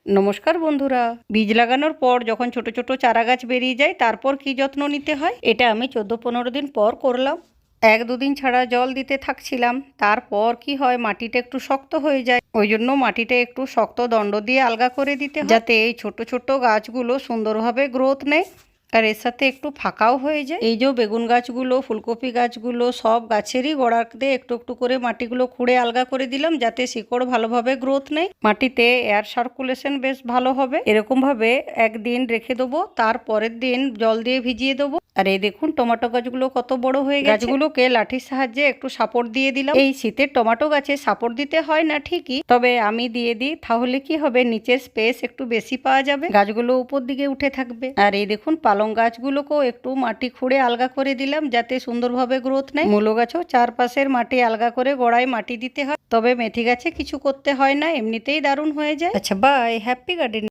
নমস্কার বন্ধুরা, বীজ লাগানোর পর যখন ছোট ছোট চারা গাছ বেরিয়ে যায় তারপর কি যত্ন নিতে হয় এটা আমি 14-15 দিন পর করলাম। 1-2 দিন ছাড়া জল দিতে থাকছিলাম। তারপর কি হয়, মাটিটা একটু শক্ত হয়ে যায়। ওই জন্য মাটিটা একটু শক্ত দণ্ড দিয়ে আলগা করে দিতে হয়, যাতে এই ছোট ছোট গাছগুলো সুন্দরভাবে গ্রোথ নেয় আর এর সাথে একটু ফাঁকাও হয়ে যায়। এই যে বেগুন গাছগুলো, ফুলকপি গাছগুলো, সব গাছেরই গোড়াতে একটু একটু করে মাটিগুলো খুঁড়ে আলগা করে দিলাম, যাতে শিকড় ভালোভাবে গ্রোথ নেয়, মাটিতে এয়ার সার্কুলেশন বেশ ভালো হবে। এরকম ভাবে একদিন রেখে দেবো, তার পরের দিন জল দিয়ে ভিজিয়ে দেবো। আর এই দেখুন টমেটো গাছগুলো কত বড় হয়ে গেছে। গাছগুলোকে লাঠির সাহায্যে একটু সাপোর্ট দিয়ে দিলাম। এই শীতের টমেটো গাছে সাপোর্ট দিতে হয় না ঠিকই, তবে আমি দিয়ে দিই, তাহলে কি হবে, নিচের স্পেস একটু বেশি পাওয়া যাবে, গাছগুলো উপর দিকে উঠে থাকবে। আর এই দেখুন পালং গাছগুলোকেও একটু মাটি খুঁড়ে আলগা করে দিলাম, যাতে সুন্দরভাবে গ্রোথ নেয়। মূলো গাছও চারপাশের মাটি আলগা করে গোড়ায় মাটি দিতে হয়, তবে মেথি গাছে কিছু করতে হয় না, এমনিতেই দারুণ হয়ে যায়। আচ্ছা, বাই, হ্যাপি গার্ডেনিং।